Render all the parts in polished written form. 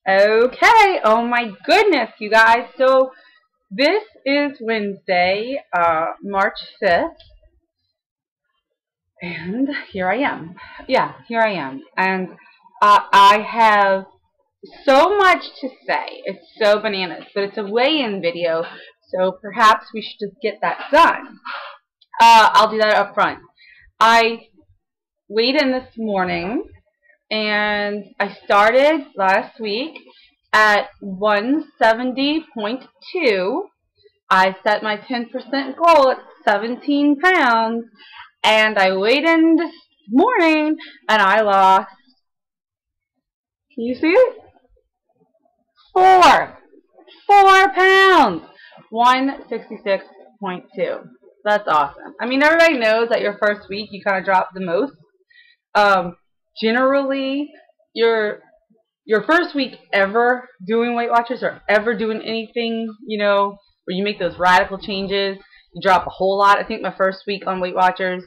Okay, oh my goodness, you guys. So this is Wednesday, March 5th, and here I am. Yeah, here I am. And I have so much to say. It's so bananas, but it's a weigh-in video, so perhaps we should just get that done. I'll do that up front. I weighed in this morning, and I started last week at 170.2. I set my 10% goal at 17 pounds, and I weighed in this morning, and I lost, can you see it? 4 pounds, 166.2. That's awesome. I mean, everybody knows that your first week you kind of drop the most. Generally, your first week ever doing Weight Watchers or ever doing anything, where you make those radical changes, you drop a whole lot. I think my first week on Weight Watchers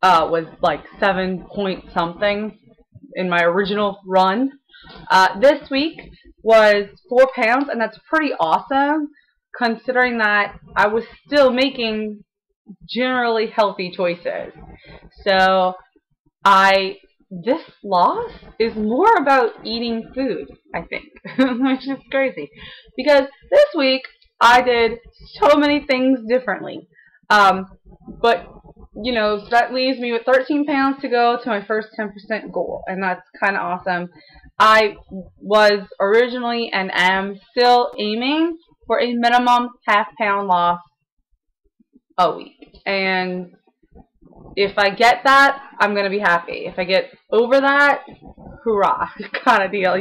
was like 7 point something in my original run. This week was 4 pounds, and that's pretty awesome considering that I was still making generally healthy choices. So this loss is more about eating food, I think, which is crazy. Because this week, I did so many things differently. But, so that leaves me with 13 pounds to go to my first 10% goal, and that's kind of awesome. I was originally and am still aiming for a minimum half-pound loss a week. And if I get that, I'm going to be happy. If I get over that, hoorah, kind of deal,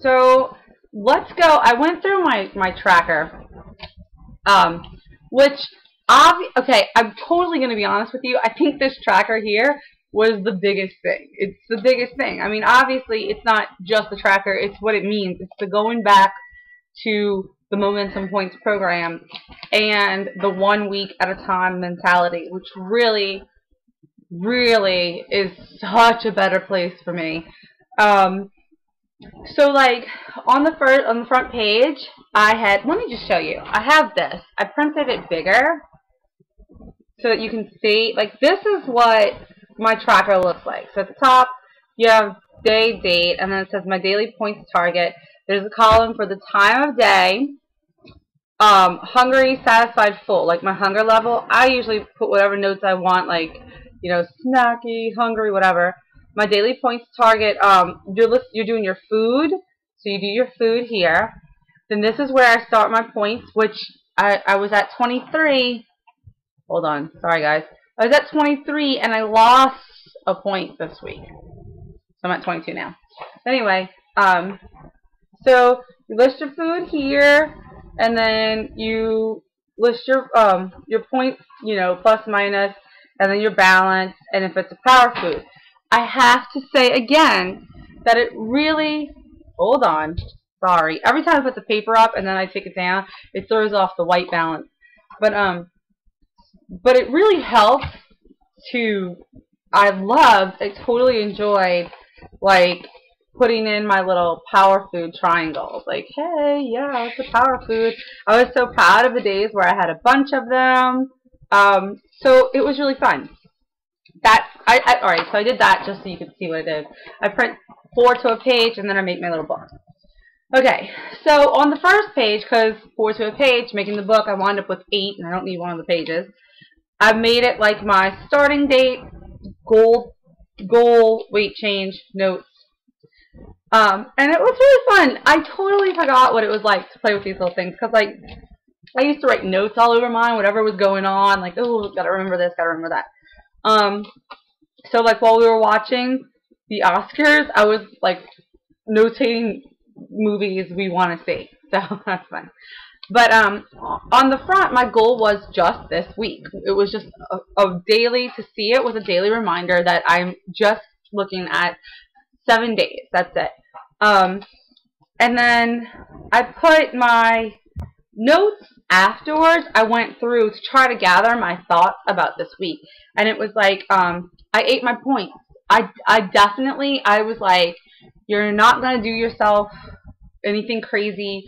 So, let's go. I went through my tracker, which, okay, I'm totally going to be honest with you. I think this tracker here was the biggest thing. It's the biggest thing. I mean, obviously, it's not just the tracker. It's what it means. It's the going back to the Momentum Points program and the 1 week at a time mentality, which really, really is such a better place for me. So like on the front page, I had, let me just show you. I have this. I printed it bigger so that you can see. Like, this is what my tracker looks like. So at the top, you have day, date, and then it says my daily points target. There's a column for the time of day, hungry, satisfied, full, like my hunger level. I usually put whatever notes I want, like, snacky, hungry, whatever. My daily points target, you're doing your food, so you do your food here. Then this is where I start my points, which I was at 23. Hold on, sorry guys. I was at 23 and I lost a point this week. So I'm at 22 now. Anyway, so you list your food here, and then you list your points, plus, minus, and then your balance, and if it's a power food. I have to say again that it really, hold on, sorry. Every time I put the paper up and then I take it down, it throws off the white balance. But it really helps to, I totally enjoyed, like, putting in my little power food triangles. Like, hey, yeah, it's a power food. I was so proud of the days where I had a bunch of them. So it was really fun. Alright, so I did that just so you could see what I did. I print 4 to a page, and then I make my little book. Okay, so on the first page, because 4 to a page, making the book, I wound up with 8, and I don't need one of the pages. I made it like my starting date, goal, weight change, notes. And it was really fun. I totally forgot what it was like to play with these little things, because, like, I used to write notes all over mine, whatever was going on, like, oh, gotta remember this, gotta remember that. So, like, while we were watching the Oscars, I was, like, notating movies we want to see. So, that's fun. But, on the front, my goal was just this week. It was just a daily, to see it was a daily reminder that I'm just looking at 7 days. That's it. And then I put my notes afterwards. I went through to try to gather my thoughts about this week. And it was like, I ate my points. I was like, You're not going to do yourself anything crazy.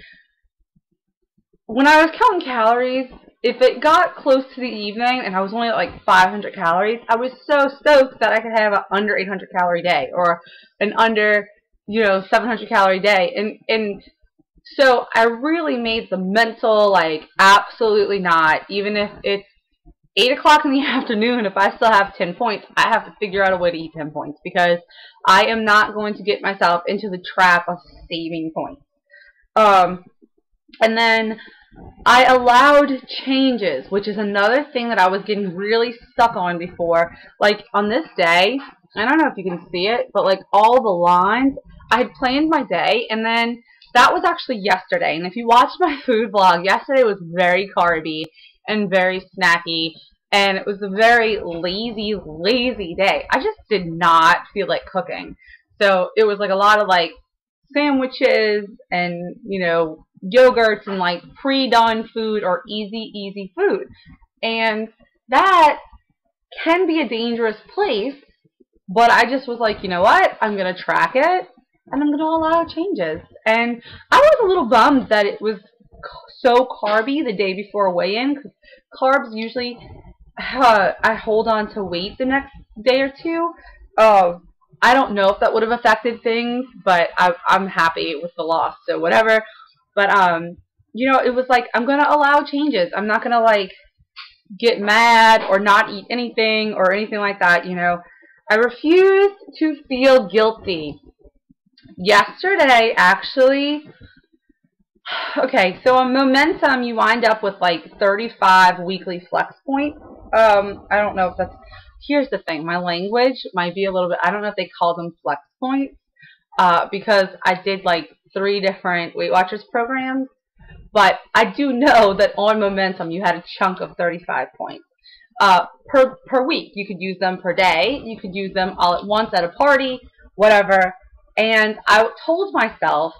When I was counting calories, if it got close to the evening and I was only at like 500 calories, I was so stoked that I could have an under 800 calorie day or an under, 700 calorie day. And so I really made the mental, like, absolutely not. Even if it's 8 o'clock in the afternoon, if I still have 10 points, I have to figure out a way to eat 10 points because I am not going to get myself into the trap of saving points. And then I allowed changes, which is another thing that I was getting really stuck on before. Like on this day, I don't know if you can see it, but like all the lines, I had planned my day, and then that was actually yesterday. And if you watched my food vlog, yesterday was very carby and very snacky, and it was a very lazy day. I just did not feel like cooking. So it was like a lot of like sandwiches and, yogurts and like pre-done food or easy food. And that can be a dangerous place, but I just was like, you know what? I'm going to track it and I'm going to allow changes. And I was a little bummed that it was so carby the day before weigh-in, because carbs usually, I hold on to weight the next day or two. I don't know if that would have affected things, but I'm happy with the loss, so whatever. But, it was like, I'm going to allow changes. I'm not going to, like, get mad or not eat anything or anything like that, I refuse to feel guilty. Yesterday, actually, okay, so on Momentum, you wind up with, like, 35 weekly flex points. I don't know if that's, here's the thing, my language might be a little bit, I don't know if they call them flex points, because I did, like, 3 different Weight Watchers programs, but I do know that on Momentum you had a chunk of 35 points per week. You could use them per day, you could use them all at once at a party, whatever, and I told myself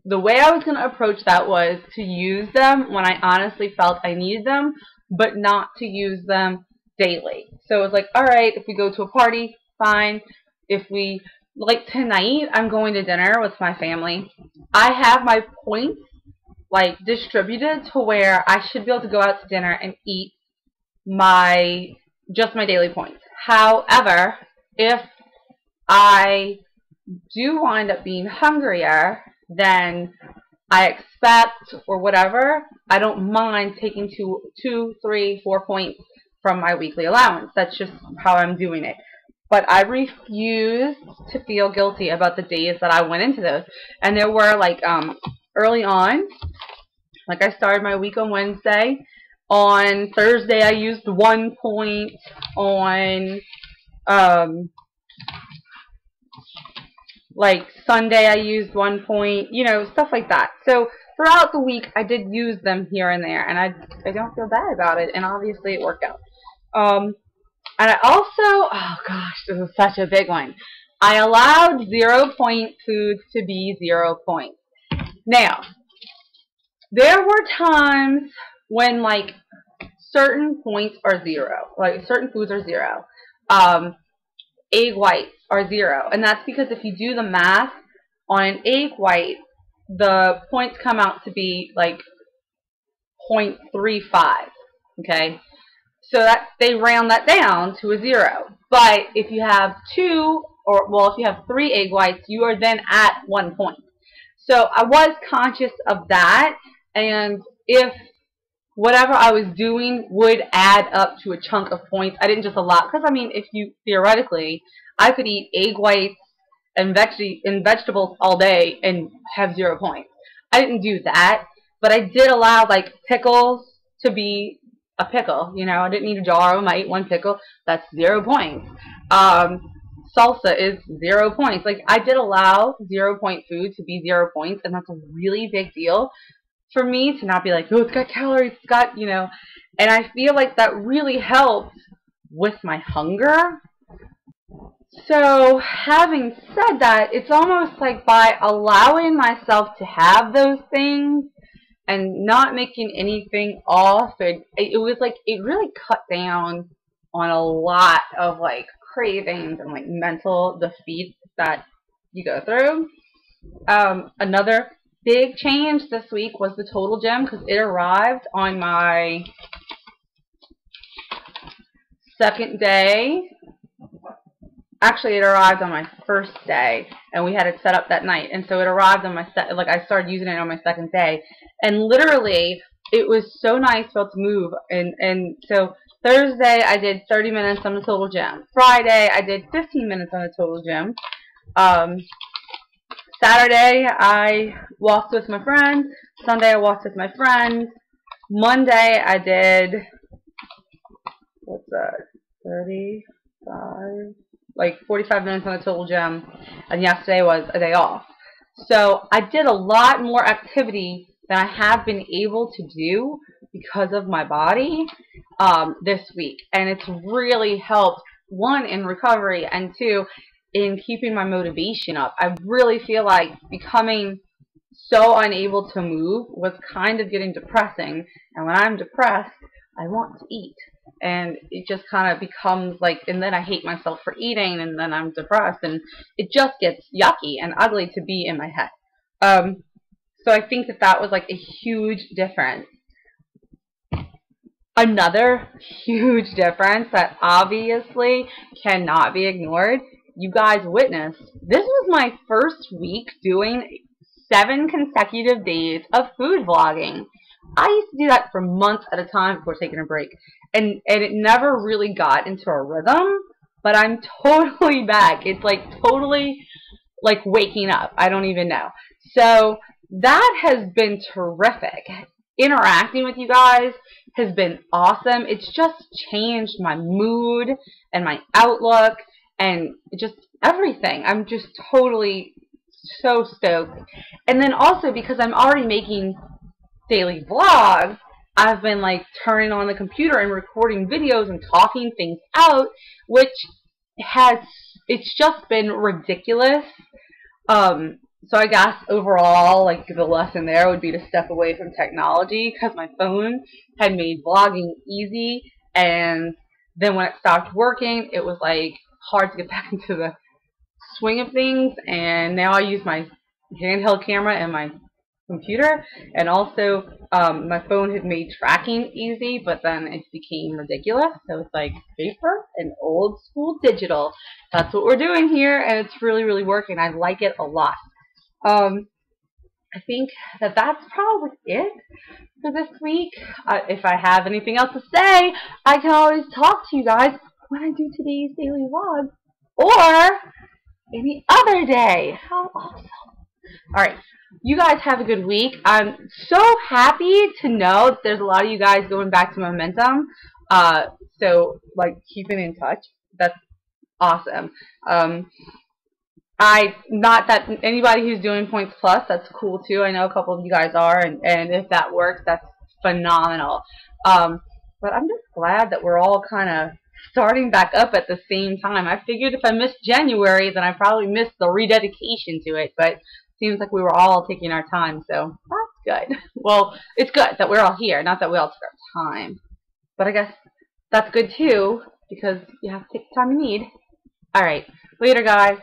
the way I was going to approach that was to use them when I honestly felt I needed them, but not to use them daily. So it was like, alright, if we go to a party, fine. If we, like tonight, I'm going to dinner with my family. I have my points, like, distributed to where I should be able to go out to dinner and eat just my daily points. However, if I do wind up being hungrier than I expect or whatever, I don't mind taking 2, 3, 4 points from my weekly allowance. That's just how I'm doing it. But I refuse to feel guilty about the days that I went into those. And there were, like, early on, like, I started my week on Wednesday. On Thursday, I used 1 point. On, like, Sunday, I used 1 point. Stuff like that. So throughout the week, I did use them here and there. And I don't feel bad about it. And obviously, it worked out. And I also, oh gosh, this is such a big one. I allowed 0 point foods to be 0 points. Now, there were times when, like, certain points are 0. Like, certain foods are 0. Egg whites are 0. And that's because if you do the math on an egg white, the points come out to be, like, 0.35. Okay? So that they round that down to a 0. But if you have 2, if you have 3 egg whites, you are then at 1 point. So I was conscious of that, and if whatever I was doing would add up to a chunk of points, I didn't just allow, because I mean, if you, theoretically, I could eat egg whites and vegetables all day and have 0 points. I didn't do that, but I did allow, like, pickles to be a pickle. I didn't need a jar of them. I ate 1 pickle. That's 0 points. Salsa is 0 points. Like, I did allow 0 point food to be 0 points, and that's a really big deal for me to not be like, oh, it's got calories, it's got, and I feel like that really helped with my hunger. So, having said that, it's almost like by allowing myself to have those things and not making anything off, it was like, it really cut down on a lot of, like, cravings and, like, mental defeats that, you go through. Another big change this week was the Total Gym, because it arrived on my second day. Actually, it arrived on my first day, and we had it set up that night. And so it arrived on my I started using it on my second day, and literally, it was so nice to be able to move. And so Thursday, I did 30 minutes on the Total Gym. Friday, I did 15 minutes on the Total Gym. Saturday, I walked with my friend. Sunday, I walked with my friend. Monday, I did, what's that, 35, like 45 minutes on the Total Gym. And yesterday was a day off. So I did a lot more activity than I have been able to do because of my body this week. And it's really helped, one, in recovery, and two, in keeping my motivation up. I really feel like becoming so unable to move was kind of getting depressing, and when I'm depressed, I want to eat, and it just kind of becomes like, and then I hate myself for eating, and then I'm depressed, and it just gets yucky and ugly to be in my head. So I think that was like a huge difference. Another huge difference that obviously cannot be ignored, you guys witnessed, this was my first week doing 7 consecutive days of food vlogging. I used to do that for months at a time before taking a break, and it never really got into a rhythm, but I'm totally back. It's like totally like waking up. I don't even know. So that has been terrific. Interacting with you guys has been awesome. It's just changed my mood and my outlook and just everything. I'm just totally so stoked. And then also, because I'm already making daily vlogs, I've been like turning on the computer and recording videos and talking things out, which it's just been ridiculous. So I guess overall, like, the lesson there would be to step away from technology, because my phone had made vlogging easy, and then when it stopped working, it was like hard to get back into the swing of things. And now I use my handheld camera and my computer, and also my phone had made tracking easy, but then it became ridiculous. So it's like paper and old school digital. That's what we're doing here, and it's really, really working. I like it a lot. I think that's probably it for this week. If I have anything else to say, I can always talk to you guys when I do today's daily vlog, or any other day. How awesome. Alright, you guys have a good week. I'm so happy to know that there's a lot of you guys going back to Momentum. So, like, keeping in touch. That's awesome. Not that anybody who's doing Points Plus, that's cool too. I know a couple of you guys are, and if that works, that's phenomenal. But I'm just glad that we're all kind of starting back up at the same time. I figured if I missed January, then I probably missed the rededication to it, but it seems like we were all taking our time, so that's good. Well, it's good that we're all here, not that we all took our time. But I guess that's good too, because you have to take the time you need. Alright, later guys.